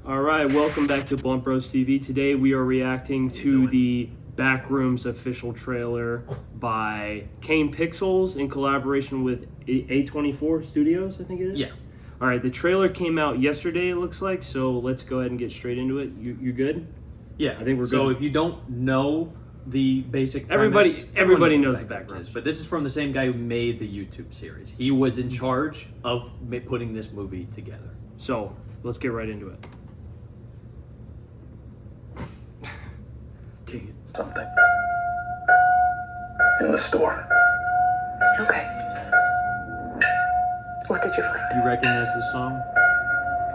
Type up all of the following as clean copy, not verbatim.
All right, welcome back to Blunt Bros TV. Today we are reacting to the Backrooms official trailer by Kane Pixels in collaboration with A24 Studios, I think it is? Yeah. All right, the trailer came out yesterday, it looks like, so let's go ahead and get straight into it. You good? Yeah, I think we're good. So if you don't know the basic premise, everybody knows the Backrooms. But this is from the same guy who made the YouTube series. He was in charge of putting this movie together. So let's get right into it. Something in the store. Okay. What did you find? Do you recognize this song?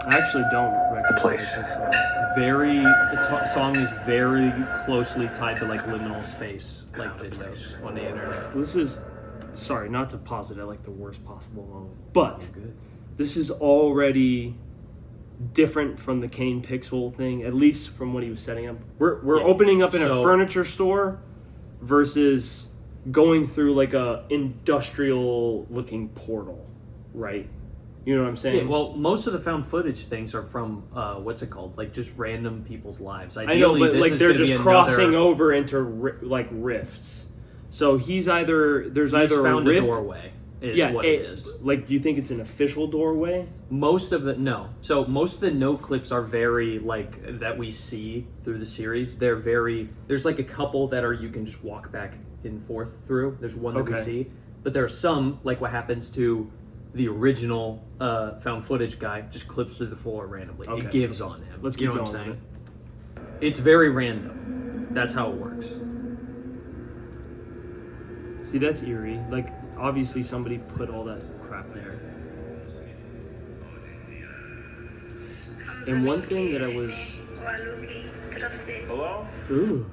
I actually don't recognize place. this song. Its song is very closely tied to like liminal space, like videos on the internet. This is, sorry, not to pause it at like the worst possible moment, but Good. this is already different from the Kane Pixel thing, at least from what he was setting up. We're opening up in a furniture store versus going through like a industrial looking portal, right? You know what I'm saying? Yeah, well, most of the found footage things are from what's it called? Like just random people's lives. I know, but like they're just crossing over. over into like rifts. So he's either He's either found a rift, a doorway. What it is. Like, do you think it's an official doorway? Most of the most of the no clips are very like that we see through the series. They're very there's like a couple that are you can just walk back and forth through. There's one that we see, but there are some like what happens to the original found footage guy just clips through the floor randomly. Okay. It gives on him. Let's keep you know going what I'm saying? with It's very random. That's how it works. See, that's eerie. Like, obviously somebody put all that crap there. And one thing that I was... Hello? Ooh.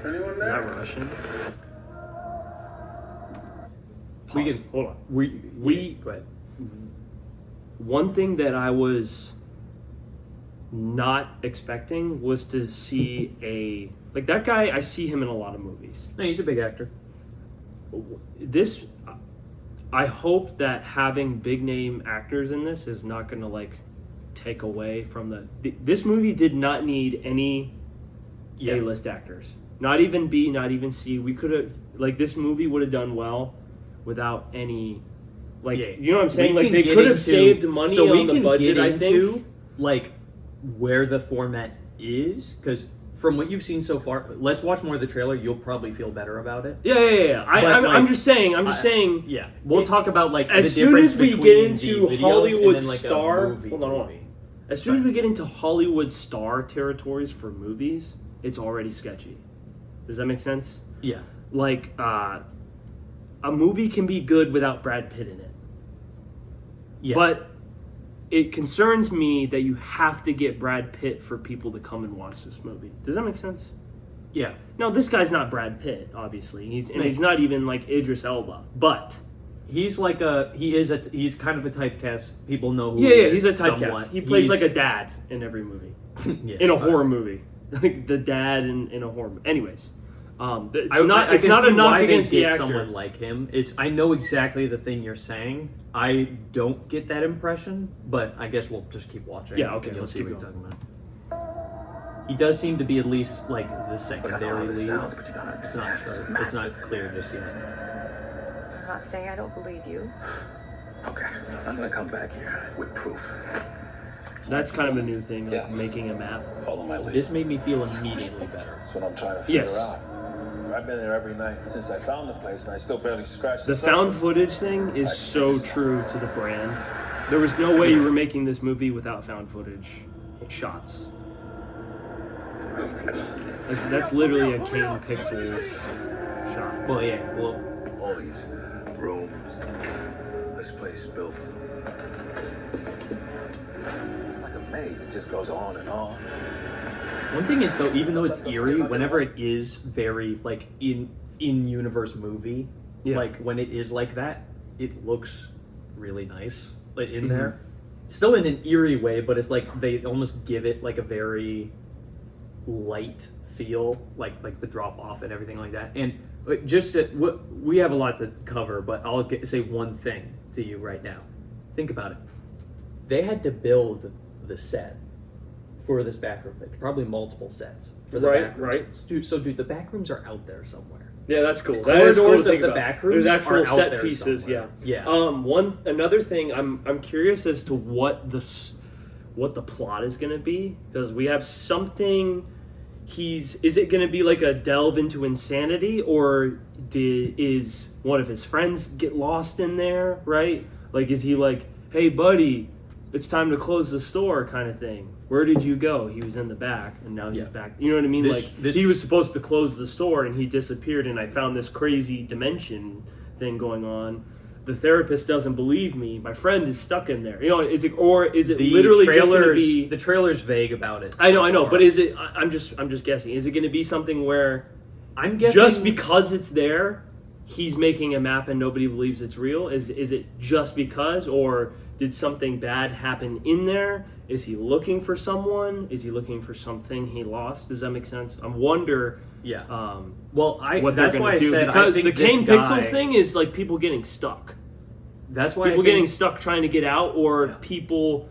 Anyone Is there? that Russian? We Pause. can Hold on. we go ahead. One thing that I was not expecting was to see like that guy. I see him in a lot of movies. No, he's a big actor. This, I hope that having big name actors in this is not going to like take away from this movie did not need any A-list actors. Not even B, not even C. We could have, like, this movie would have done well without any, like, you know what I'm saying? Like, they could have saved money on the budget, I think. Like, where the format is, because from what you've seen so far, let's watch more of the trailer. You'll probably feel better about it. Yeah. I'm just saying. Yeah, we'll talk about like as the soon difference as we between get into the videos Hollywood and then, like, star. a movie. Hold on. As soon as we get into Hollywood star territories for movies, it's already sketchy. Does that make sense? Yeah, Like, a movie can be good without Brad Pitt in it. yeah, But it concerns me that you have to get Brad Pitt for people to come and watch this movie. Does that make sense? yeah. No, this guy's not Brad Pitt, obviously. He's not even like Idris Elba. But He's like he's kind of a typecast. People know who yeah, he is. he's a typecast. Somewhat. He plays like a dad in every movie. Yeah, in a horror movie. Like the dad in a horror movie. Anyways. It's I not can a see knock why against they the get actor. someone like him. I know exactly the thing you're saying. I don't get that impression, but I guess we'll just keep watching. Yeah, okay, and you'll let's see keep what you're going. talking about. He does seem to be at least like the secondary lead. It's not sure. It's not clear just yet. I'm not saying I don't believe you. Okay, I'm gonna come back here with proof. That's kind of a new thing, like making a map. Follow my lead. This made me feel immediately better. That's what I'm trying to figure Yes. out. I've been there every night since I found the place, and I still barely scratched The the found surface. footage thing is so true to the brand. There was no way you were making this movie without found footage shots. That's literally a Kane Pixels shot. Well, yeah. Well, All these rooms. This place built. It's like a maze. It just goes on and on. one thing is though, even though it's eerie, whenever it is very like in universe movie, like when it is like that, it looks really nice. Like in there, still in an eerie way, but it's like they almost give it like a very light feel, like the drop off and everything like that. And just we have a lot to cover, but I'll say one thing to you right now. think about it. They had to build the set for this backroom thing. Probably multiple sets for the Right, backrooms. right. Dude, so the backrooms are out there somewhere. Yeah, that's cool. That Corridors is cool to of think the about. backrooms There's actual are out set there pieces. somewhere. Yeah. Yeah. Another thing, I'm curious as to what the plot is going to be, because we have something. Is it going to be like a delve into insanity, or is one of his friends get lost in there? Right? Like, is he like, hey buddy, it's time to close the store, kind of thing? Where did you go? He was in the back, and now he's back. You know what I mean? He was supposed to close the store, and he disappeared, and I found this crazy dimension thing going on. The therapist doesn't believe me. My friend is stuck in there. You know, is it literally just going to be? The trailer's vague about it. I know, but is it? I'm just guessing. Is it going to be something where I'm guessing just because it's there, he's making a map and nobody believes it's real? Is it just because, or did something bad happen in there? Is he looking for someone? Is he looking for something he lost? Does that make sense? I wonder. Yeah. What that's they're why going to do, I said because I think the Kane this guy, Pixels thing is like people getting stuck. That's why People getting stuck trying to get out, or people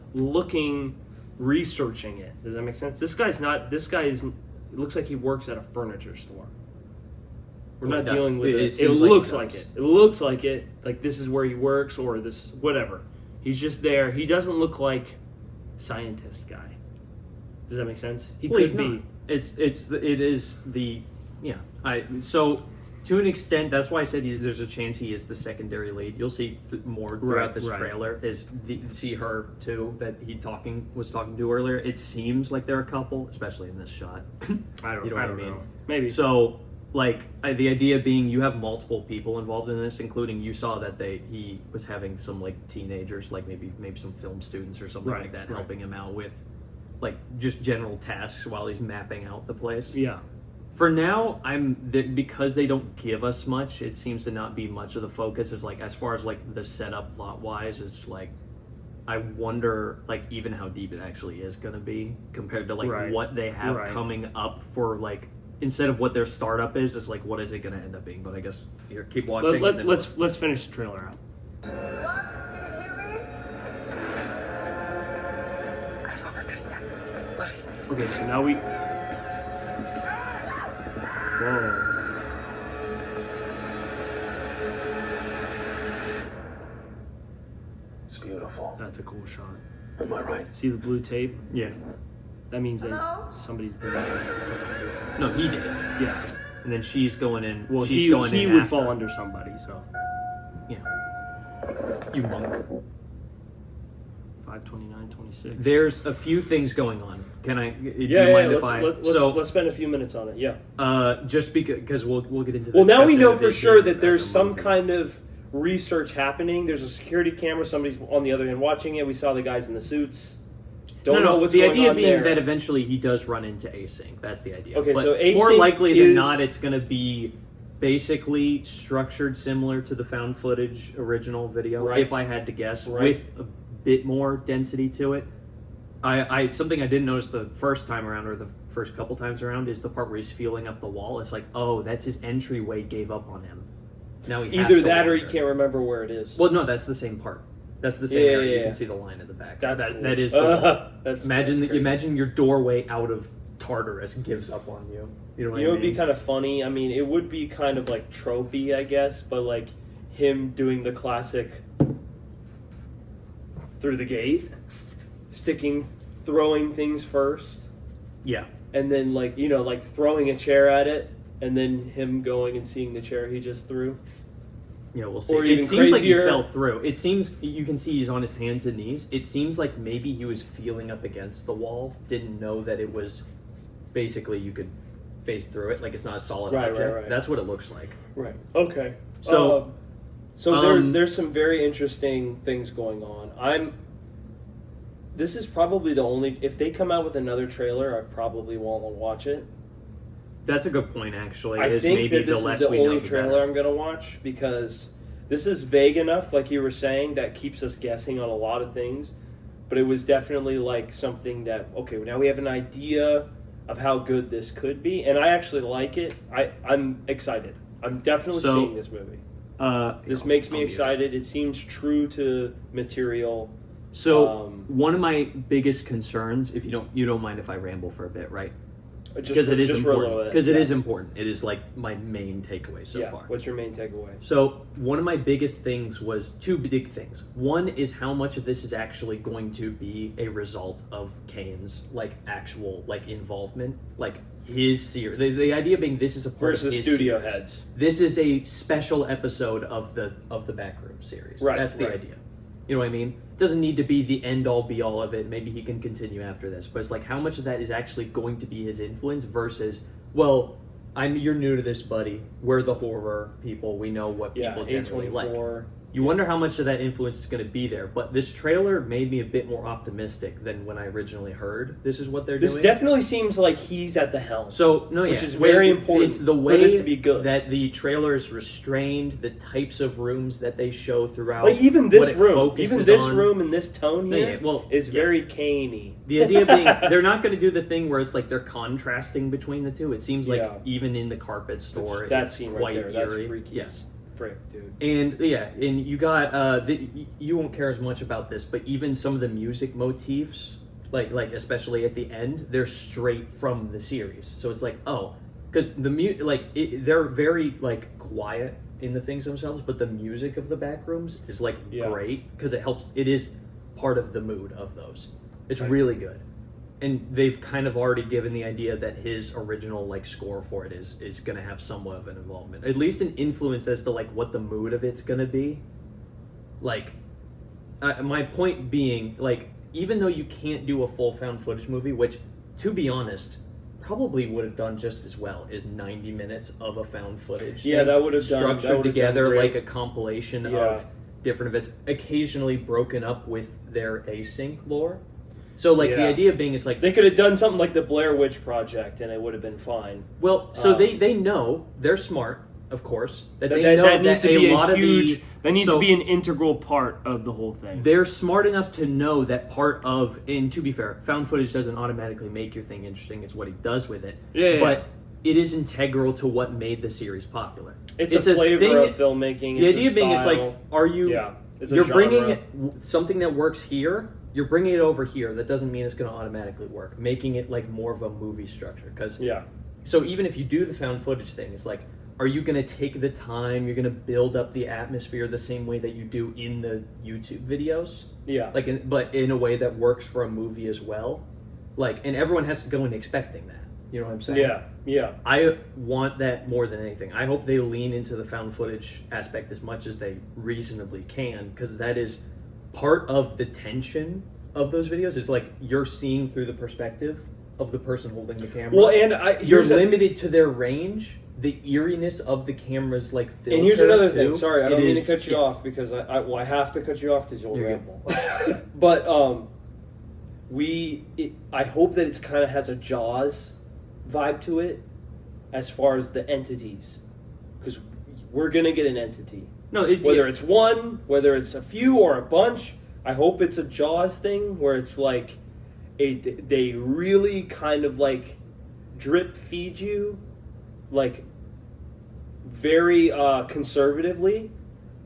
researching it. Does that make sense? This guy is. It looks like he works at a furniture store. We're not dealing with it. It looks like it. It looks like it. Like this is where he works, or this whatever. He's just there. He doesn't look like scientist guy. Does that make sense? He could be. Not. So to an extent, that's why I said there's a chance he is the secondary lead. You'll see more throughout this trailer. See her too that was talking to earlier. It seems like they're a couple, especially in this shot. I don't know. Maybe so. Like the idea being, you have multiple people involved in this, including you saw that he was having some like teenagers, like maybe some film students or something like that, helping him out with like just general tasks while he's mapping out the place. Yeah. For now, because they don't give us much, it seems to not be much of the focus. Is like as far as like the setup plot wise, is like I wonder like even how deep it actually is going to be compared to like what they have coming up for like. Instead of what their startup is, it's like what is it going to end up being? But I guess here, keep watching. Let's finish the trailer out. I don't understand. What is this? Okay, so now we. Whoa. It's beautiful. That's a cool shot. Am I right? See the blue tape? Yeah. That means that somebody's been there. No, he did. Yeah. And then she's going in. Well, he would fall under somebody, so. Yeah. You monk. 5:29:26. There's a few things going on. Can I? Let's spend a few minutes on it. Yeah. Just because we'll get into. Well, now we know for sure that there's some kind of research happening. There's a security camera. Somebody's on the other end watching it. We saw the guys in the suits. Don't know what's going on there. The idea being that eventually he does run into Async. That's the idea. Okay, but so Async more likely than not, it's going to be basically structured similar to the found footage original video, if I had to guess, with a bit more density to it. Something I didn't notice the first time around, or the first couple times around, is the part where he's feeling up the wall. It's like, oh, that's his entryway gave up on him. Now he has either to that or wander. he can't remember where it is. Well, no, that's the same part. That's the same area. You can see the line at the back. Cool. That is the wall. That's Imagine your doorway out of Tartarus gives up on you. You know what I mean? It would be kind of funny. I mean, it would be kind of like tropey, I guess, but like him doing the classic through the gate, throwing things first. Yeah. And then like throwing a chair at it, and then him going and seeing the chair he just threw. Yeah, we'll see. Or It even seems like he crazier. fell through. It seems you can see he's on his hands and knees. It seems like maybe he was feeling up against the wall, didn't know that it was basically you could face through it, like it's not a solid object. Right. That's what it looks like. Right. Okay. So, there's some very interesting things going on. This is probably the only. If they come out with another trailer, I probably won't watch it. That's a good point, actually. I think maybe that this the less is the we know, only the trailer better. I'm going to watch, because this is vague enough, like you were saying, that keeps us guessing on a lot of things. But it was definitely like something that, okay, now we have an idea of how good this could be, and I actually like it. I'm excited. I'm definitely seeing this movie. This makes me excited. It seems true to material. So one of my biggest concerns, if you don't mind if I ramble for a bit, right? Because it is important. Because it is important. It is like my main takeaway so far. What's your main takeaway? So one of my biggest things was two big things. One is how much of this is actually going to be a result of Kane's like actual like involvement, like his series. The idea being this is a part of his studio series. Heads. This is a special episode of the Backrooms series. Right. That's the idea. You know what I mean? Doesn't need to be the end all be all of it. Maybe he can continue after this. But it's like how much of that is actually going to be his influence versus, well, you're new to this, buddy. We're the horror people. We know what people generally like. You wonder how much of that influence is going to be there. But this trailer made me a bit more optimistic than when I originally heard this is what they're doing. This definitely seems like he's at the helm. So, which is very important. It's the way for this to be good. That the trailer is restrained, the types of rooms that they show throughout. Like even this room, room and this tone here is very Kane-y. The idea being they're not going to do the thing where it's like they're contrasting between the two. It seems like even in the carpet store, that scene quite right there, eerie. that's freaky. Yes. Frick, dude. And and you got you won't care as much about this, but even some of the music motifs, like especially at the end, they're straight from the series. So it's like, oh, because they're very like quiet in the things themselves, but the music of the Backrooms is like great because it helps. It is part of the mood of those. It's really good. And they've kind of already given the idea that his original like score for it is going to have somewhat of an involvement, at least an influence as to like what the mood of it's going to be. Like, my point being, like, even though you can't do a full found footage movie, which, to be honest, probably would have done just as well, is 90 minutes of a found footage. Yeah, that would have structured together like a compilation of different events, occasionally broken up with their async lore. So, like, the idea being is, like... They could have done something like the Blair Witch Project, and it would have been fine. Well, so they know, they're smart, of course, that they know that needs to be a lot of the... That needs to be an integral part of the whole thing. They're smart enough to know that part of... And to be fair, found footage doesn't automatically make your thing interesting. It's what he does with it. But it is integral to what made the series popular. It's a flavor of filmmaking. The idea being is, like, are you... You're bringing something that works here... You're bringing it over here. That doesn't mean it's going to automatically work. Making it like more of a movie structure. So even if you do the found footage thing, it's like, are you going to take the time? You're going to build up the atmosphere the same way that you do in the YouTube videos. But in a way that works for a movie as well. Like, and everyone has to go in expecting that. You know what I'm saying? Yeah. I want that more than anything. I hope they lean into the found footage aspect as much as they reasonably can, because that is part of the tension of those videos. Is like you're seeing through the perspective of the person holding the camera. Well, and you're limited to their range. The eeriness of the camera's like filter. And here's another thing. Sorry, I don't mean to cut you off because I have to cut you off because you'll ramble. But I hope that it's kind of has a Jaws vibe to it as far as the entities, because we're gonna get an entity. No, whether it's one, whether it's a few or a bunch, I hope it's a Jaws thing where it's like they really kind of like drip feed you, like very conservatively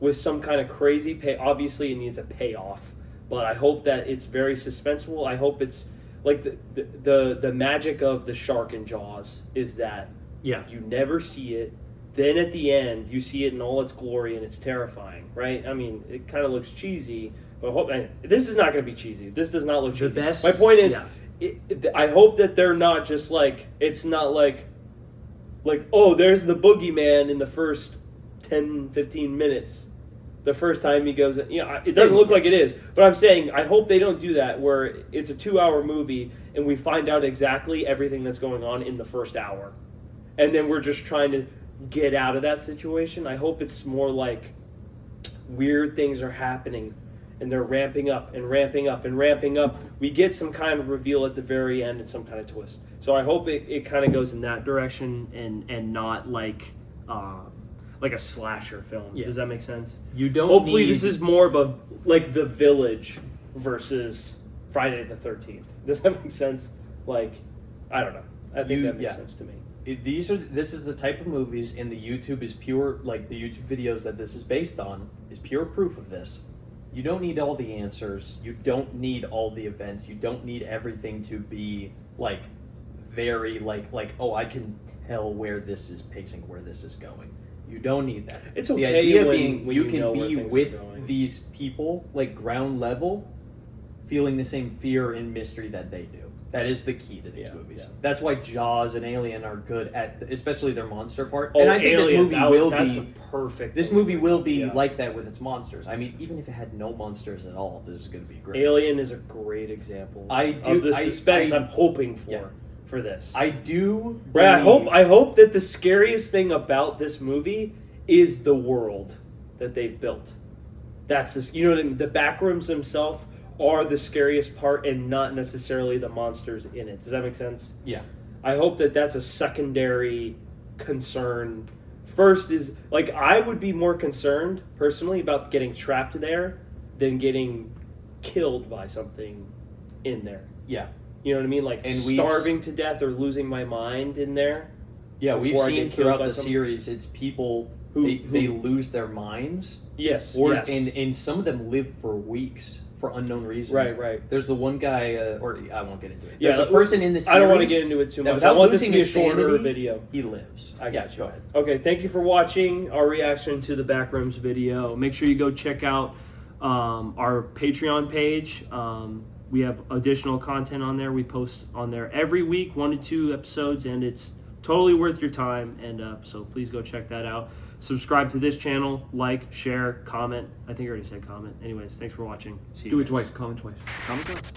with some kind of crazy pay. Obviously, it needs a payoff, but I hope that it's very suspenseful. I hope it's like the magic of the shark in Jaws is that you never see it. Then at the end, you see it in all its glory, and it's terrifying, right? I mean, it kind of looks cheesy, but this is not going to be cheesy. This does not look cheesy. The best, my point is, I hope that they're not just like, it's not like, oh, there's the boogeyman in the first 10, 15 minutes. The first time he goes, it doesn't look like it is. But I'm saying, I hope they don't do that where it's a 2-hour movie, and we find out exactly everything that's going on in the first hour. And then we're just trying to get out of that situation. I hope it's more like weird things are happening and they're ramping up and ramping up and ramping up. We get some kind of reveal at the very end and some kind of twist. So I hope it kind of goes in that direction and not like a slasher film. Does that make sense? You don't. Hopefully this is more of a like The Village versus Friday the 13th. Does that make sense? Like, I don't know. I think that makes sense to me. This is the type of movies, and the YouTube is pure, like the YouTube videos that this is based on is pure proof of this. You don't need all the answers. You don't need all the events. You don't need everything to be like very like oh, I can tell where this is pacing, where this is going. You don't need that. It's okay. The idea when being you can know where be things are with going. these people like ground level, feeling the same fear and mystery that they do. That is the key to these movies. Yeah. That's why Jaws and Alien are good at, especially their monster part. Oh, And I think Alien, that's a perfect. this movie will be Yeah. like that with its monsters. I mean, even if it had no monsters at all, this is going to be great. Alien is a great example of the suspense I'm hoping for this. I do. Brad, believe- I hope that the scariest thing about this movie is the world that they've built. That's this, you know what I mean? The Backrooms themselves are the scariest part, and not necessarily the monsters in it. Does that make sense? Yeah. I hope that that's a secondary concern. First is, like, I would be more concerned, personally, about getting trapped there than getting killed by something in there. Yeah. You know what I mean? Like, And starving to death or losing my mind in there. Yeah, we've before I seen get killed throughout by the someone. series, it's people, Who- they lose their minds. Yes, Or, yes. and some of them live for weeks for unknown reasons. Right. There's the one guy, or I won't get into it. Yeah, There's a person in the series. I don't want to get into it too that much. I want this to losing be a his shorter sanity, video. He lives. I got you. Go ahead. Okay, thank you for watching our reaction to the Backrooms video. Make sure you go check out our Patreon page. We have additional content on there. We post on there every week, 1 to 2 episodes, and it's totally worth your time. And so please go check that out. Subscribe to this channel, like, share, comment. I think I already said comment. Anyways, thanks for watching. See you Do it guys. twice. Comment twice. Comment twice.